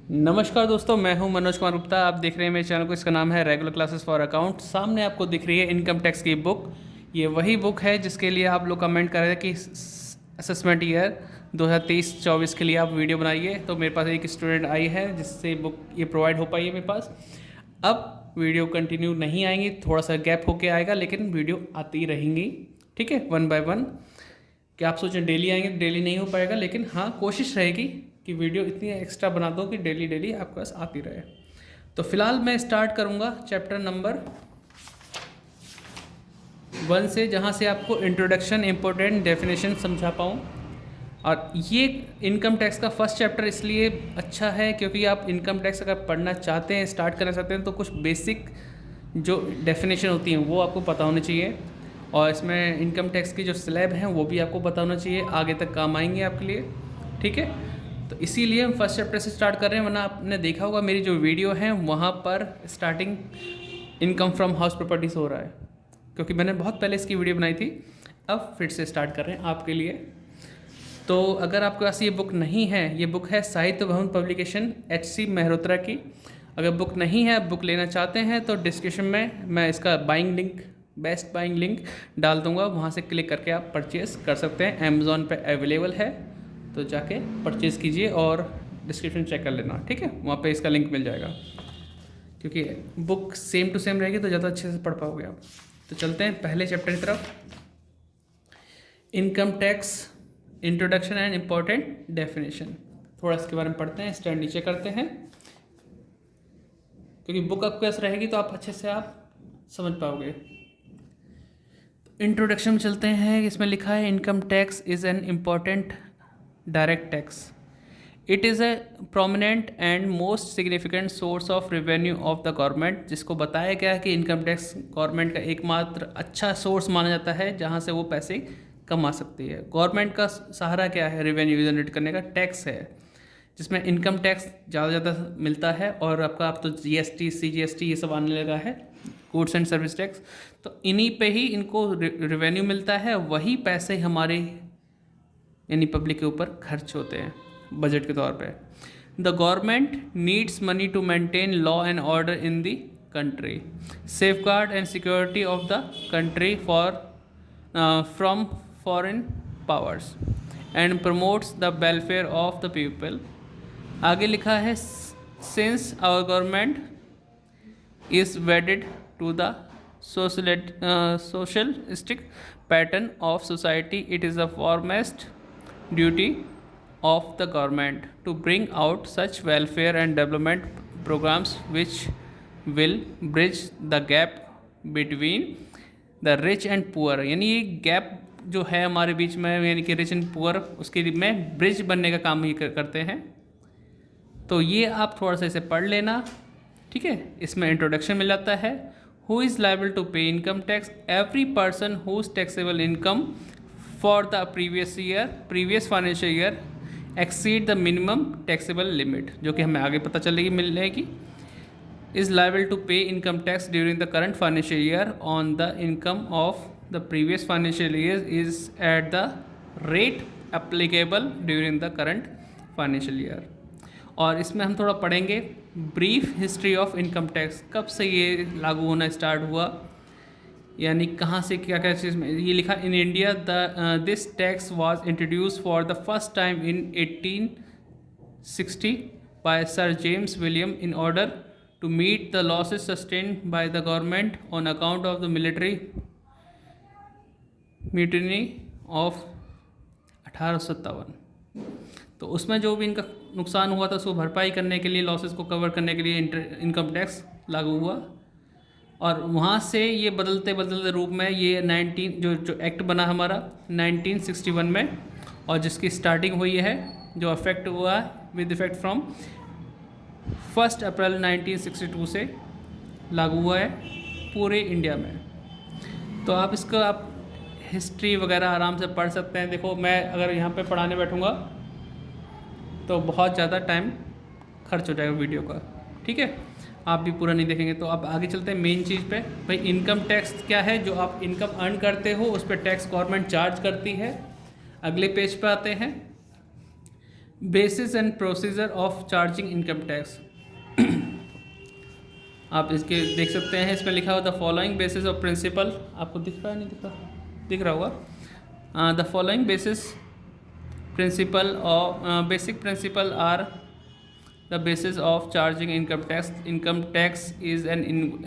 नमस्कार दोस्तों, मैं हूं मनोज कुमार गुप्ता। आप देख रहे हैं मेरे चैनल को। इसका नाम है रेगुलर क्लासेस फॉर अकाउंट। सामने आपको दिख रही है इनकम टैक्स की बुक। ये वही बुक है जिसके लिए आप लोग कमेंट कर रहे थे कि असेसमेंट ईयर 2023-24 के लिए आप वीडियो बनाइए। तो मेरे पास एक स्टूडेंट आई है जिससे बुक ये प्रोवाइड हो पाई है मेरे पास। अब वीडियो कंटिन्यू नहीं आएंगी, थोड़ा सा गैप होके आएगा, लेकिन वीडियो आती रहेंगी। ठीक है, वन बाय वन। कि आप सोचें डेली आएंगे, डेली नहीं हो पाएगा, लेकिन हाँ कोशिश रहेगी कि वीडियो इतनी एक्स्ट्रा बना दो कि डेली डेली आपके पास आती रहे। तो फिलहाल मैं स्टार्ट करूँगा चैप्टर नंबर 1 से, जहाँ से आपको इंट्रोडक्शन, इम्पोर्टेंट डेफिनेशन समझा पाऊँ। और ये इनकम टैक्स का फर्स्ट चैप्टर इसलिए अच्छा है क्योंकि आप इनकम टैक्स अगर पढ़ना चाहते हैं, स्टार्ट करना चाहते हैं, तो कुछ बेसिक जो डेफिनेशन होती हैं वो आपको पता होनी चाहिए। और इसमें इनकम टैक्स की जो स्लैब हैं वो भी आपको पता होना चाहिए, आगे तक काम आएंगे आपके लिए। ठीक है, तो इसीलिए हम फर्स्ट चैप्टर से स्टार्ट कर रहे हैं। वरना आपने देखा होगा मेरी जो वीडियो है वहाँ पर starting income from house properties हो रहा है, क्योंकि मैंने बहुत पहले इसकी वीडियो बनाई थी। अब फिर से स्टार्ट कर रहे हैं आपके लिए। तो अगर आपके पास ये बुक नहीं है, ये बुक है साहित्य भवन पब्लिकेशन HC मेहरोत्रा की। अगर बुक नहीं है, बुक लेना चाहते हैं, तो डिस्क्रिप्शन में मैं इसका buying link, best buying link डाल दूंगा। वहाँ से क्लिक करके आप परचेज़ कर सकते हैं। अमेज़ॉन पे अवेलेबल है, तो जाके परचेज़ कीजिए और डिस्क्रिप्शन चेक कर लेना। ठीक है, वहाँ पे इसका लिंक मिल जाएगा, क्योंकि बुक सेम टू सेम रहेगी तो ज़्यादा अच्छे से पढ़ पाओगे आप। तो चलते हैं पहले चैप्टर की तरफ। Income tax introduction and important definition. थोड़ा इसके बारे में पढ़ते हैं, स्टैंड नीचे करते हैं, क्योंकि बुक आपके पास रहेगी तो आप अच्छे से आप समझ पाओगे। इंट्रोडक्शन में चलते हैं। इसमें लिखा है income tax is an important direct tax. It is a prominent and most significant source of revenue of the government. जिसको बताया गया है कि इनकम टैक्स गवर्नमेंट का एकमात्र अच्छा सोर्स माना जाता है जहाँ से वो पैसे कमा सकती है। गवर्नमेंट का सहारा क्या है? रेवेन्यू जनरेट करने का टैक्स है, जिसमें इनकम टैक्स ज़्यादा मिलता है। और आपका अब तो GST, CGST ये सब आने लगा है, गुड्स एंड सर्विस टैक्स। तो इन्हीं पे ही इनको रेवेन्यू मिलता है। वही पैसे हमारे यानी पब्लिक के ऊपर खर्च होते हैं बजट के तौर पे। The government needs money to maintain law and order in the country, safeguard and security of the country from foreign powers and promotes the welfare of the people. आगे लिखा है since our government is wedded to the socialistic pattern of society, it is the foremost duty of the government to bring out such welfare and development programs which will bridge the gap between the rich and poor। यानी ये gap जो है हमारे बीच में, यानी कि rich and poor, उसके में ब्रिज बनने का काम ही करते हैं। तो ये आप थोड़ा सा इसे पढ़ लेना। ठीक है, इसमें इंट्रोडक्शन मिल जाता है। Who is liable to pay income tax? Every person whose taxable income for the previous financial year exceed the minimum taxable limit, जो कि हमें आगे पता चलेगी मिलेगी, is liable to pay income tax during the current financial year on the income of the previous financial year is at the rate applicable during the current financial year। और इसमें हम थोड़ा पढ़ेंगे brief history of income tax. कब से ये लागू होना स्टार्ट हुआ, यानी कहाँ से क्या क्या चीज़ में ये लिखा। In India this tax was introduce for the first time in 1860 by sir James William in order to meet the losses sustained by the government on account of the military mutiny of 1857। तो उसमें जो भी इनका नुकसान हुआ था उसको भरपाई करने के लिए, लॉसेस को कवर करने के लिए इनकम टैक्स लागू हुआ। और वहाँ से ये बदलते बदलते रूप में ये 19 जो एक्ट बना हमारा 1961 में, और जिसकी स्टार्टिंग हुई है, जो अफेक्ट हुआ विद इफेक्ट फ्रॉम 1 अप्रैल 1962 से लागू हुआ है पूरे इंडिया में। तो आप इसको आप हिस्ट्री वगैरह आराम से पढ़ सकते हैं। देखो, मैं अगर यहाँ पे पढ़ाने बैठूँगा तो बहुत ज़्यादा टाइम खर्च हो जाएगा वीडियो का। ठीक है, आप भी पूरा नहीं देखेंगे। तो आप आगे चलते हैं मेन चीज़ पे। भाई इनकम टैक्स क्या है? जो आप इनकम अर्न करते हो उस पर टैक्स गवर्नमेंट चार्ज करती है। अगले पेज पे आते हैं। Basis and procedure of charging income tax. आप इसके देख सकते हैं, इसमें लिखा हुआ the following basis of principal, आपको दिख रहा है नहीं दिख रहा, दिख रहा होगा। The following basis principle of basic principle are the basis of charging income tax. Income tax is an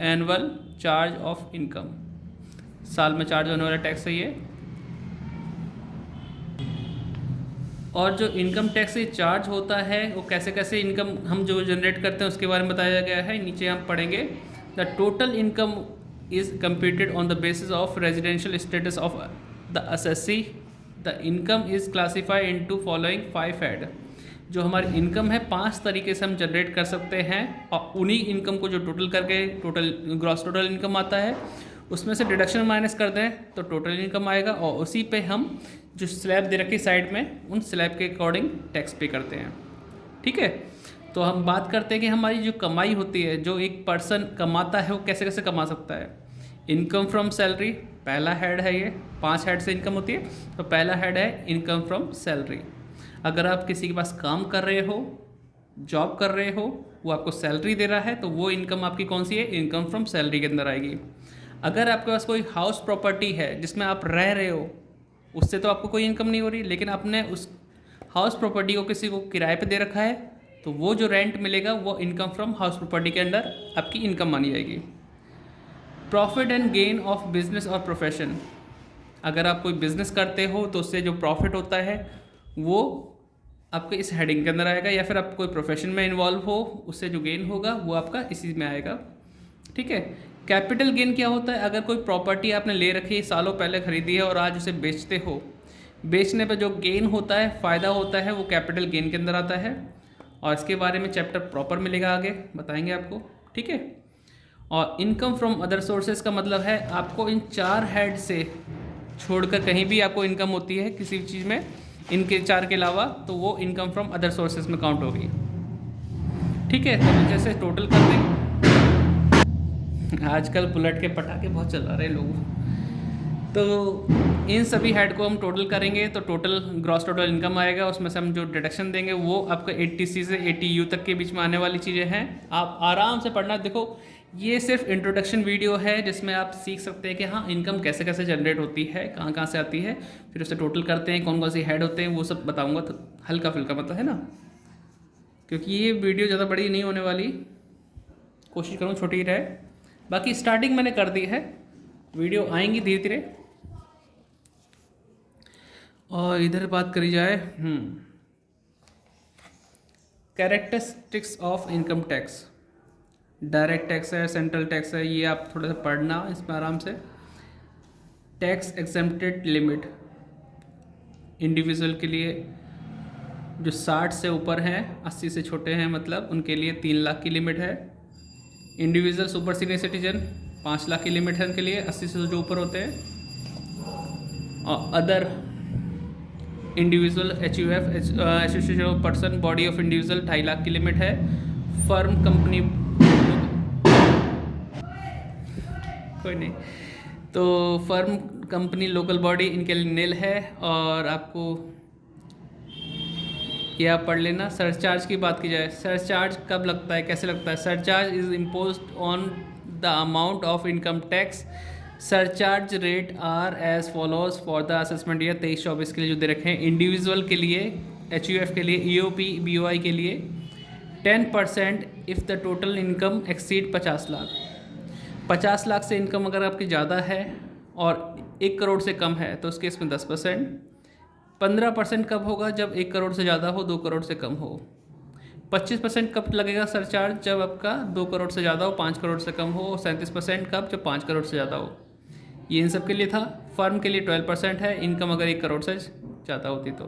annual charge of income, साल में चार्ज होने वाला टैक्स है ये। और जो इनकम टैक्स से चार्ज होता है वो कैसे कैसे इनकम हम जो जनरेट करते हैं उसके बारे में बताया गया है। नीचे हम पढ़ेंगे the total income is computed on the basis of residential status of the assessee. The income is classified into following 5 head. जो हमारी इनकम है 5 तरीके से हम जनरेट कर सकते हैं, और उन्हीं इनकम को जो टोटल करके टोटल ग्रॉस टोटल इनकम आता है उसमें से डिडक्शन माइनस कर दें तो टोटल इनकम आएगा, और उसी पे हम जो स्लैब दे रखी साइड में उन स्लैब के अकॉर्डिंग टैक्स पे करते हैं। ठीक है, तो हम बात करते हैं कि हमारी जो कमाई होती है, जो एक पर्सन कमाता है वो कैसे कैसे कमा सकता है। इनकम फ्रॉम सैलरी पहला हेड है, ये 5 हेड से इनकम होती है, तो पहला हेड है इनकम फ्रॉम सैलरी। अगर आप किसी के पास काम कर रहे हो, जॉब कर रहे हो, वो आपको सैलरी दे रहा है, तो वो इनकम आपकी कौन सी है, इनकम फ्रॉम सैलरी के अंदर आएगी। अगर आपके पास कोई हाउस प्रॉपर्टी है जिसमें आप रह रहे हो, उससे तो आपको कोई इनकम नहीं हो रही, लेकिन आपने उस हाउस प्रॉपर्टी को किसी को किराए पे दे रखा है, तो वो जो रेंट मिलेगा वो इनकम फ्रॉम हाउस प्रॉपर्टी के अंदर आपकी इनकम मानी जाएगी। Profit and gain of business और प्रोफेशन, अगर आप कोई बिजनेस करते हो तो उससे जो प्रॉफिट होता है वो आपके इस हेडिंग के अंदर आएगा, या फिर आप कोई प्रोफेशन में इन्वॉल्व हो उससे जो गेन होगा वो आपका इसी में आएगा। ठीक है, कैपिटल गेन क्या होता है, अगर कोई प्रॉपर्टी आपने ले रखी सालों पहले खरीदी है और आज उसे बेचते हो, बेचने पर जो गेन होता है, फ़ायदा होता है, वो कैपिटल गेन के अंदर आता है, और इसके बारे में चैप्टर प्रॉपर मिलेगा, आगे बताएंगे आपको। ठीक है, और इनकम फ्रॉम अदर सोर्सेज का मतलब है आपको इन 4 हेड से छोड़कर कहीं भी आपको इनकम होती है किसी भी चीज़ में, इनके 4 के अलावा, तो वो इनकम फ्रॉम अदर सोर्सेज में काउंट होगी। ठीक है, तो जैसे टोटल कर देंगे, आजकल बुलेट के पटाखे बहुत चला रहे हैं लोग, तो इन सभी हेड को हम टोटल करेंगे तो टोटल ग्रॉस टोटल इनकम आएगा, उसमें से हम जो डिडक्शन देंगे वो आपका 80C से 80U तक के बीच में आने वाली चीज़ें हैं। आप आराम से पढ़ना। देखो, ये सिर्फ इंट्रोडक्शन वीडियो है जिसमें आप सीख सकते हैं कि हाँ इनकम कैसे कैसे जनरेट होती है, कहाँ कहाँ से आती है, फिर उसे टोटल करते हैं, कौन कौन सी हेड होते हैं, वो सब बताऊँगा, तो हल्का फुल्का मतलब है ना, क्योंकि ये वीडियो ज़्यादा बड़ी नहीं होने वाली, कोशिश करूँ छोटी ही रहे। बाकी स्टार्टिंग मैंने कर दी है, वीडियो आएंगी धीरे धीरे। और इधर बात करी जाए characteristics of income tax. Direct tax है, सेंट्रल टैक्स है, ये आप थोड़ा सा पढ़ना इसमें आराम से। टैक्स एग्जेम्प्टेड लिमिट, इंडिविजुअल के लिए जो 60 से ऊपर हैं, 80 से छोटे हैं, मतलब उनके लिए 3 लाख की लिमिट है। Individual super senior citizen 5 lakh की लिमिट है उनके लिए, 80 से जो ऊपर होते हैं। और other individual HUF association of person body of individual 2.5 lakh की लिमिट है। फर्म कंपनी कोई नहीं, तो फर्म कंपनी लोकल बॉडी इनके लिए नील है। और आपको ये आप पढ़ लेना। सरचार्ज की बात की जाए, सरचार्ज कब लगता है, कैसे लगता है। Surcharge is imposed on the amount of income tax. Surcharge rate are as follows for the assessment year 23-24 के लिए जो दे रखे हैं। इंडिविजुअल के लिए, HUF के लिए, EOP BOI के लिए 10% if the total income exceed 50 lakh. 50 lakh से इनकम अगर आपकी ज़्यादा है और 1 करोड़ से कम है तो उस केस में 10%। 15% कब होगा, जब 1 करोड़ से ज़्यादा हो, 2 करोड़ से कम हो। 25% कब लगेगा सरचार्ज, जब आपका 2 करोड़ से ज़्यादा हो, 5 करोड़ से कम हो। 37% कब, जब 5 करोड़ से ज़्यादा हो। ये इन सब के लिए था। फर्म के लिए 12% है, इनकम अगर 1 करोड़ से ज़्यादा होती तो।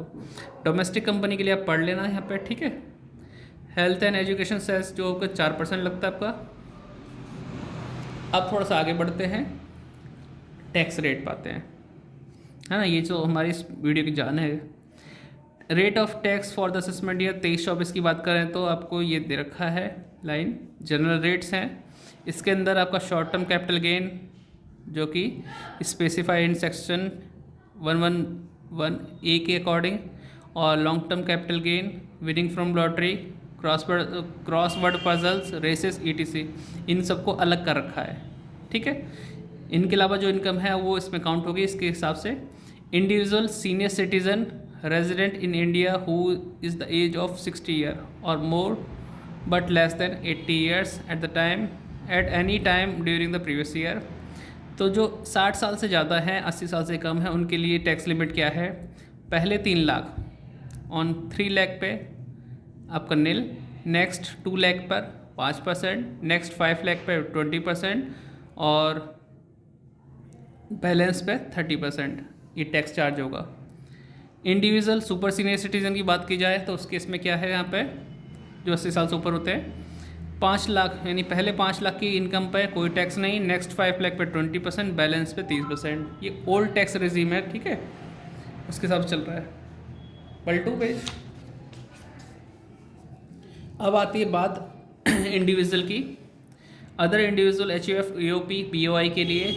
डोमेस्टिक कंपनी के लिए आप पढ़ लेना यहाँ पे, ठीक है। हेल्थ एंड एजुकेशन सेस जो आपका 4% लगता है आपका। अब थोड़ा सा आगे बढ़ते हैं, टैक्स रेट पाते हैं, है ना। ये जो हमारी इस वीडियो की जान है। Rate of tax for the assessment year 23-24 की बात करें तो आपको ये दे रखा है लाइन, जनरल रेट्स हैं। इसके अंदर आपका शॉर्ट टर्म कैपिटल गेन जो कि स्पेसिफाइड इन सेक्शन 111A के अकॉर्डिंग, और long term capital gain winning from lottery, crossword puzzles, races, ETC, इन सबको अलग कर रखा है। ठीक है, इनके अलावा जो इनकम है वो इसमें काउंट होगी इसके हिसाब से। Individual senior citizen resident in India who is the age of 60 year और more but less than 80 years at any time during the previous year. तो जो 60 साल से ज़्यादा है, 80 साल से कम है, उनके लिए टैक्स लिमिट क्या है? पहले 3 लाख, ऑन 3 लाख पे आपका नील, नेक्स्ट 2 लाख पर 5%, नेक्स्ट 5 लाख पे 20% और बैलेंस पे 30% ये टैक्स चार्ज होगा। इंडिविजुअल सुपर सीनियर सिटीजन की बात की जाए तो उस केस में क्या है, यहाँ पे जो 80 साल से ऊपर होते हैं 5 लाख, यानी पहले 5 लाख की इनकम पे कोई टैक्स नहीं, नेक्स्ट 5 लाख पे 20%, बैलेंस पे 30%। ये ओल्ड टैक्स रेजीम है, ठीक है, उसके हिसाब से चल रहा है। पलटू पेज। अब आती है बात इंडिविजुअल की। Other individual HUF, EOP, POI के लिए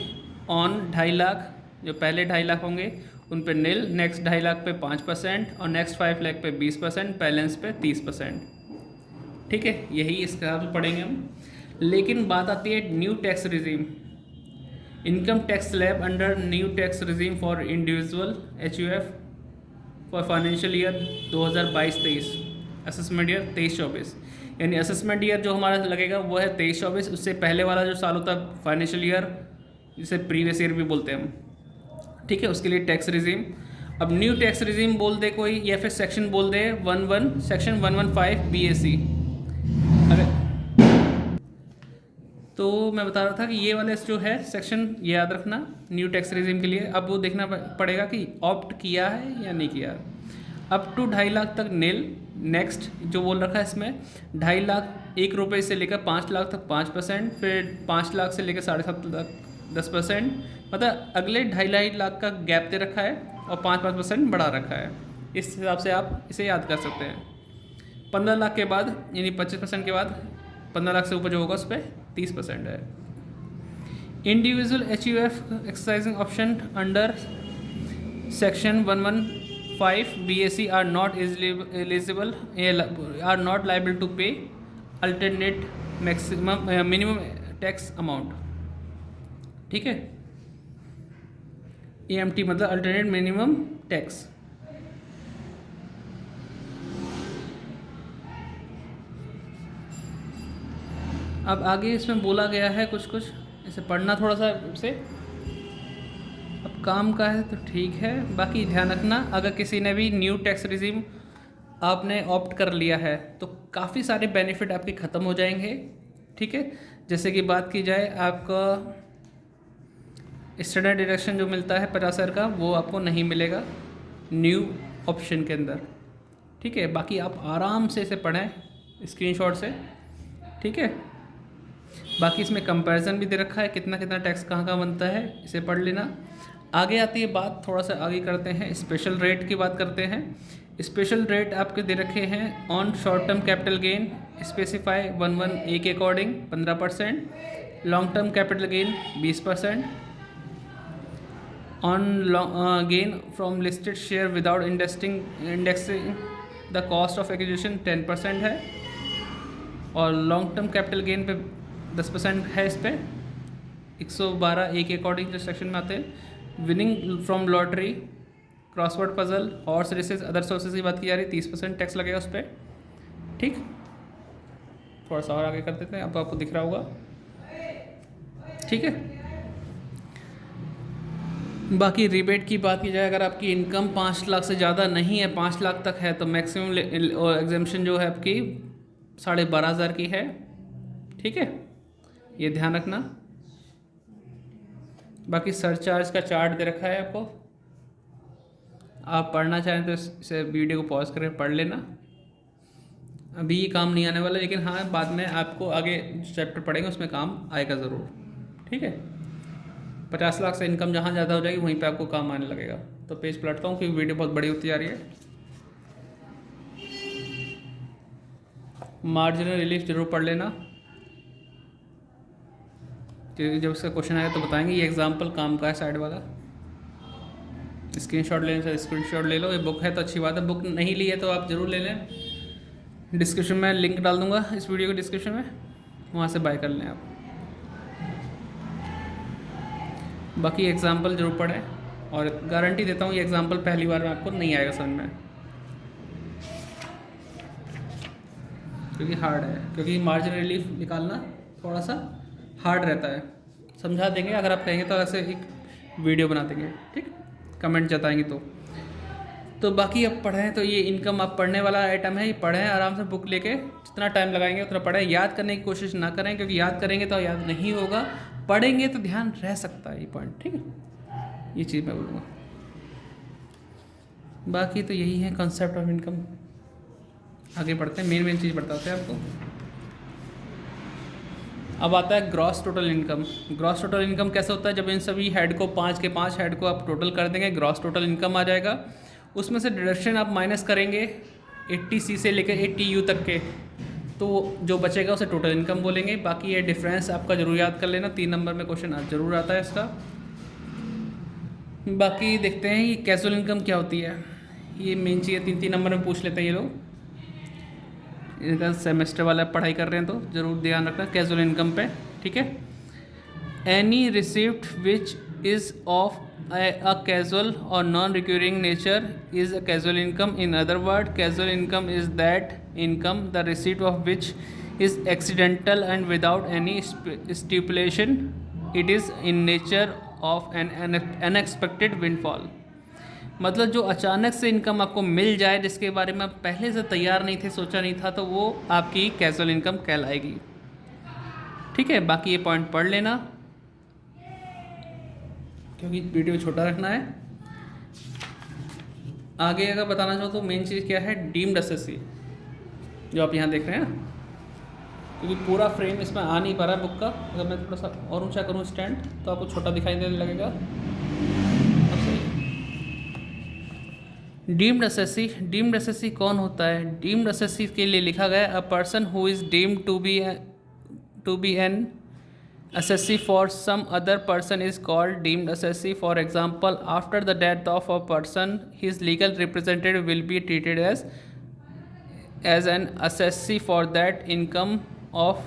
ऑन 2.5 लाख, जो पहले 2.5 लाख होंगे उन पे नील, नेक्स्ट 2.5 लाख पे 5% और नेक्स्ट 5 लाख पे 20%, बैलेंस पे 30%। ठीक है, यही इसके हिसाब से पढ़ेंगे हम। लेकिन बात आती है new tax regime, income tax slab under new tax regime for individual HUF for financial year 2022-23, assessment year 23-24। यानी असेसमेंट ईयर जो हमारा लगेगा वो है 23-24, उससे पहले वाला जो साल होता है फाइनेंशियल ईयर, जिसे प्रीवियस ईयर भी बोलते हैं हम। ठीक है, उसके लिए टैक्स रिजीम। अब न्यू टैक्स रिजीम बोल दे कोई या फिर सेक्शन बोल दे सेक्शन 115 BAC। अगर तो मैं बता रहा था कि ये वाले जो है सेक्शन ये याद रखना न्यू टैक्स रिजीम के लिए। अब वो देखना पड़ेगा कि ऑप्ट किया है या नहीं किया। अप टू 2.5 लाख तक नील, नेक्स्ट जो बोल रखा है इसमें 2.5 लाख 1 रुपये से लेकर 5 लाख तक 5%, फिर 5 लाख से लेकर 7.5 लाख 10%, मतलब अगले 2.5 लाख का गैप दे रखा है और 5% बढ़ा रखा है। इस हिसाब से आप इसे याद कर सकते हैं। 15 लाख के बाद यानी 25% के बाद 15 लाख से ऊपर जो होगा उस पर 30% है। Individual HUF exercising option under section 115 BAC are not eligible, are not liable to pay alternate maximum minimum tax amount. ठीक है, AMT मतलब अल्टरनेट मिनिमम टैक्स। अब आगे इसमें बोला गया है कुछ इसे पढ़ना थोड़ा सा से, अब काम का है तो ठीक है। बाकी ध्यान रखना, अगर किसी ने भी न्यू टैक्स रिजीम आपने ऑप्ट कर लिया है तो काफ़ी सारे बेनिफिट आपके ख़त्म हो जाएंगे। ठीक है, जैसे कि बात की जाए आपका स्टैंडर्ड डिडक्शन जो मिलता है 50,000 का, वो आपको नहीं मिलेगा न्यू ऑप्शन के अंदर। ठीक है, बाकी आप आराम से इसे पढ़ें स्क्रीनशॉट से। ठीक है, बाकी इसमें कंपैरिजन भी दे रखा है कितना कितना टैक्स कहाँ कहाँ बनता है, इसे पढ़ लेना। आगे आती है बात, थोड़ा सा आगे करते हैं, स्पेशल रेट की बात करते हैं। स्पेशल रेट आपके दे रखे हैं on short term capital gain specify 11A के according 15%, long term capital gain 20%, on gain from listed share without indexing the cost of acquisition 10% है, और लॉन्ग टर्म कैपिटल गेन पे 10% है। इस पर 112A के अकॉर्डिंग जो सेक्शन में आते हैं। Winning from lottery, crossword puzzle, horse races, other sources की बात की जा रही है, 30% टैक्स लगेगा उस पर। ठीक, थोड़ा सा और आगे कर देते हैं, अब आपको दिख रहा होगा। ठीक है, बाकी रिबेट की बात की जाए, अगर आपकी इनकम 5 लाख से ज़्यादा नहीं है, 5 लाख तक है, तो मैक्सिमम एग्जेम्पशन जो है आपकी 12,500 की है। ठीक है, ये ध्यान रखना। बाकी सरचार्ज का चार्ट दे रखा है आपको, आप पढ़ना चाहें तो इसे वीडियो को पॉज करके पढ़ लेना। अभी ये काम नहीं आने वाला, लेकिन हाँ बाद में आपको आगे चैप्टर पढ़ेंगे उसमें काम आएगा ज़रूर। ठीक है, 50 लाख से इनकम जहाँ ज़्यादा हो जाएगी वहीं पे आपको काम आने लगेगा। तो पेज पलटता हूँ क्योंकि वीडियो बहुत बड़ी होती जा रही है। मार्जिनल रिलीफ जरूर पढ़ लेना, जब इसका क्वेश्चन आएगा तो बताएंगे। ये एग्जाम्पल काम का है साइड वाला, स्क्रीनशॉट लेने से स्क्रीनशॉट ले लो। ये बुक है तो अच्छी बात है, बुक नहीं ली है तो आप ज़रूर ले लें, डिस्क्रिप्शन में लिंक डाल दूंगा इस वीडियो के डिस्क्रिप्शन में, वहाँ से बाय कर लें आप। बाकी एग्जाम्पल जरूर पढ़ें, और गारंटी देता हूँ ये एग्जाम्पल पहली बार में आपको नहीं आएगा समझ में, क्योंकि हार्ड है, क्योंकि मार्जिन रिलीफ निकालना थोड़ा सा हार्ड रहता है। समझा देंगे अगर आप कहेंगे तो, ऐसे एक वीडियो बना देंगे, ठीक, कमेंट जताएंगे तो बाकी अब पढ़ें तो ये इनकम आप पढ़ने वाला आइटम है, ये पढ़ें आराम से बुक लेके, जितना टाइम लगाएंगे उतना पढ़ें। याद करने की कोशिश ना करें, क्योंकि याद करेंगे तो याद नहीं होगा, पढ़ेंगे तो ध्यान रह सकता है, ये पॉइंट, ठीक है, ये चीज़ मैं बोलूँगा। बाकी तो यही है कॉन्सेप्ट ऑफ इनकम। आगे बढ़ते हैं, मेन चीज़ बताते हैं आपको। अब आता है gross total income. Gross total income कैसे होता है? जब इन सभी हेड को 5 के 5 हेड को आप टोटल कर देंगे, ग्रॉस टोटल इनकम आ जाएगा। उसमें से डिडक्शन आप माइनस करेंगे 80C से लेकर 80U तक के, तो जो बचेगा उसे टोटल इनकम बोलेंगे। बाकी ये डिफरेंस आपका जरूर याद कर लेना, 3 नंबर में क्वेश्चन जरूर आता है इसका। बाकी देखते हैं ये कैजुअल इनकम क्या होती है, ये मेन चीज़ 3 नंबर में पूछ लेते हैं ये लोग। इनका सेमेस्टर वाला पढ़ाई कर रहे हैं तो ज़रूर ध्यान रखना कैजुअल इनकम पे, ठीक है। Any receipt which is of a casual or non-recurring nature is a casual income. In other words, casual income is that income the receipt of which is accidental and without any stipulation. It is in nature of an unexpected windfall. मतलब जो अचानक से income आपको मिल जाए, जिसके बारे में आप पहले से तैयार नहीं थे, सोचा नहीं था, तो वो आपकी कैजुअल इनकम कहलाएगी, ठीक है। बाकी ये पॉइंट पढ़ लेना, क्योंकि वीडियो छोटा रखना है। आगे अगर बताना चाहो तो मेन चीज़ क्या है, डीम्ड एसएससी जो आप यहाँ देख रहे हैं ना, क्योंकि पूरा फ्रेम इसमें आ नहीं पा रहा है बुक का। अगर मैं थोड़ा सा और ऊंचा करूँ स्टैंड तो आपको छोटा दिखाई देने लगेगा। अब सही। डीम्ड एसएससी, डीम्ड एसएससी कौन होता है? डीम्ड एसएससी के लिए लिखा गया a person who is deemed to be an assessee for some other person is called deemed assessee. For example, after the death of a person, his legal representative will be treated as an assessee for that income of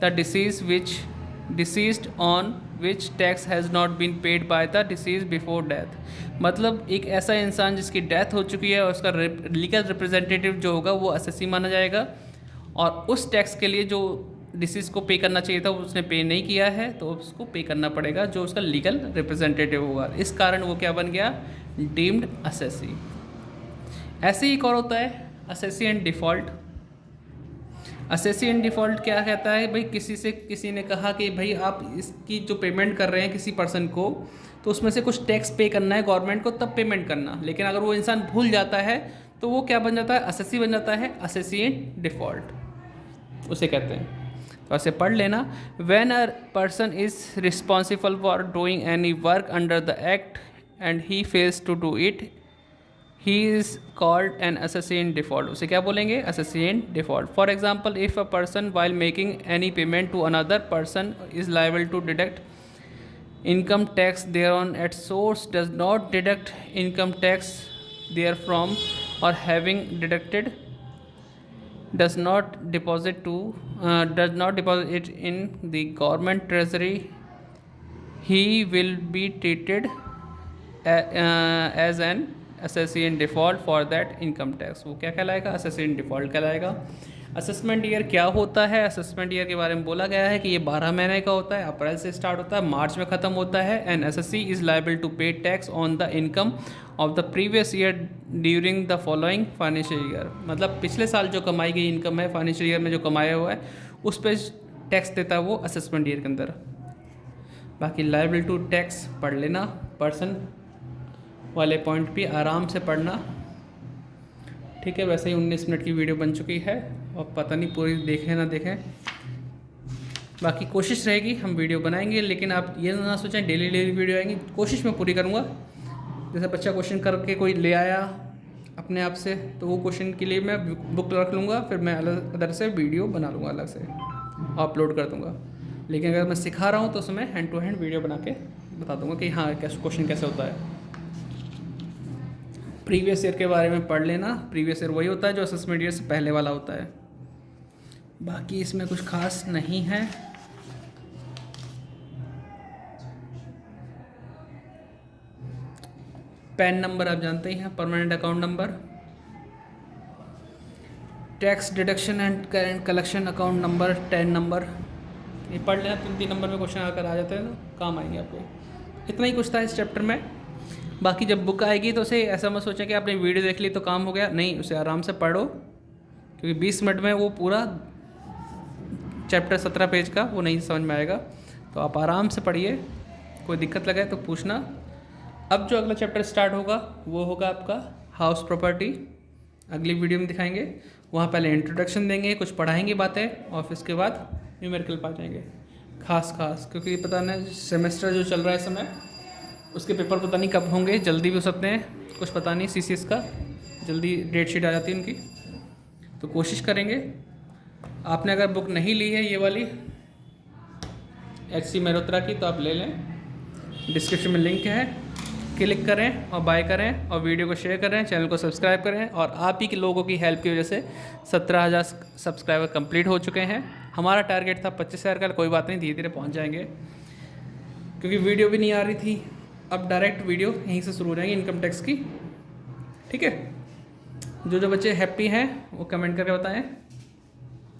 the deceased on which tax has not been paid by the deceased before death. मतलब एक ऐसा इंसान जिसकी death हो चुकी है और उसका लीगल रिप्रेजेंटेटिव जो होगा वो असेसी माना जाएगा, और उस टैक्स के लिए जो डिसीज को पे करना चाहिए था उसने पे नहीं किया है, तो उसको पे करना पड़ेगा जो उसका लीगल रिप्रेजेंटेटिव होगा। इस कारण वो क्या बन गया, डीम्ड असेसी। ऐसे ही एक और होता है assessee and default. Assessee and default क्या कहता है भाई, किसी ने कहा कि भाई आप इसकी जो पेमेंट कर रहे हैं किसी पर्सन को, तो उसमें से कुछ टैक्स पे करना है गवर्नमेंट को, तब पेमेंट करना। लेकिन अगर वो इंसान भूल जाता है तो वो क्या बन जाता है, असेसी बन जाता है। असेसी एंड डिफ़ॉल्ट उसे कहते हैं, तो ऐसे पढ़ लेना। When a person is responsible for doing any work under the act and he fails to do it, he is called an assessee in default. उसे क्या बोलेंगे, assessee in default. For example, if a person while making any payment to another person is liable to deduct income tax thereon at source, does not deduct income tax therefrom, or having deducted does not deposit it in the government treasury, he will be treated as an assessee in default for that income tax. वो क्या कहलाएगा, assessee in default कहलाएगा। Assessment year क्या होता है? Assessment year के बारे में बोला गया है कि ये 12 महीने का होता है, अप्रैल से स्टार्ट होता है, मार्च में ख़त्म होता है। And SSC is liable to pay tax on the income of the previous year during the following financial year. मतलब पिछले साल जो कमाई गई इनकम है, फाइनेंशियल ईयर में जो कमाया हुआ है, उस पर टैक्स देता है वो असेसमेंट ईयर के अंदर। बाकी लायबल टू टैक्स पढ़ लेना, पर्सन वाले पॉइंट भी आराम से पढ़ना, ठीक है। वैसे ही 19 मिनट की वीडियो बन चुकी है और पता नहीं पूरी देखें ना देखें। बाकी कोशिश रहेगी हम वीडियो बनाएंगे, लेकिन आप ये ना सोचें डेली वीडियो आएंगी। कोशिश मैं पूरी करूँगा। जैसे बच्चा क्वेश्चन करके कोई ले आया अपने आप से, तो वो क्वेश्चन के लिए मैं बुक रख लूँगा, फिर मैं अलग से वीडियो बना लूँगा, अलग से अपलोड कर दूँगा। लेकिन अगर मैं सिखा रहा हूँ तो उसमें हैंड टू हैंड वीडियो बना के बता दूँगा कि हाँ कैसे क्वेश्चन कैसे होता है। प्रीवियस ईयर के बारे में पढ़ लेना। प्रीवियस ईयर वही होता है जो असेसमेंट ईयर से पहले वाला होता है। बाकी इसमें कुछ खास नहीं है। पैन नंबर आप जानते ही हैं, permanent account number. Tax deduction and current collection account number, 10 number. ये पढ़ लेना, 3 नंबर में क्वेश्चन आकर आ जाते हैं ना, काम आएंगे आपको। इतना ही कुछ था इस चैप्टर में। बाकी जब बुक आएगी तो उसे ऐसा मत सोचें कि आपने वीडियो देख ली तो काम हो गया, नहीं, उसे आराम से पढ़ो, क्योंकि 20 मिनट में वो पूरा चैप्टर 17 पेज का वो नहीं समझ में आएगा। तो आप आराम से पढ़िए, कोई दिक्कत लगे तो पूछना। अब जो अगला चैप्टर स्टार्ट होगा वो होगा आपका हाउस प्रॉपर्टी। अगली वीडियो में दिखाएंगे। वहाँ पहले इंट्रोडक्शन देंगे, कुछ पढ़ाएंगे बातें, और फिर उसके बाद न्यूमेरिकल पा जाएंगे खास क्योंकि पता नहीं सेमेस्टर जो चल रहा है इस समय, उसके पेपर पता नहीं कब होंगे, जल्दी भी हो सकते हैं, कुछ पता नहीं। CCS का जल्दी डेट शीट आ जाती है उनकी, तो कोशिश करेंगे। आपने अगर बुक नहीं ली है ये वाली HC मेहरोत्रा की तो आप ले लें, डिस्क्रिप्शन में लिंक है, क्लिक करें और बाय करें, और वीडियो को शेयर करें, चैनल को सब्सक्राइब करें। और आप ही के लोगों की हेल्प की वजह से 17,000 सब्सक्राइबर कंप्लीट हो चुके हैं। हमारा टारगेट था 25,000 का, कोई बात नहीं, धीरे धीरे पहुंच जाएंगे, क्योंकि वीडियो भी नहीं आ रही थी। अब डायरेक्ट वीडियो यहीं से शुरू हो जाएंगी इनकम टैक्स की। ठीक है, जो बच्चे हैप्पी हैं वो कमेंट करके बताएं।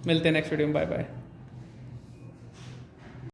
मिलते हैं नेक्स्ट वीडियो में, बाय बाय।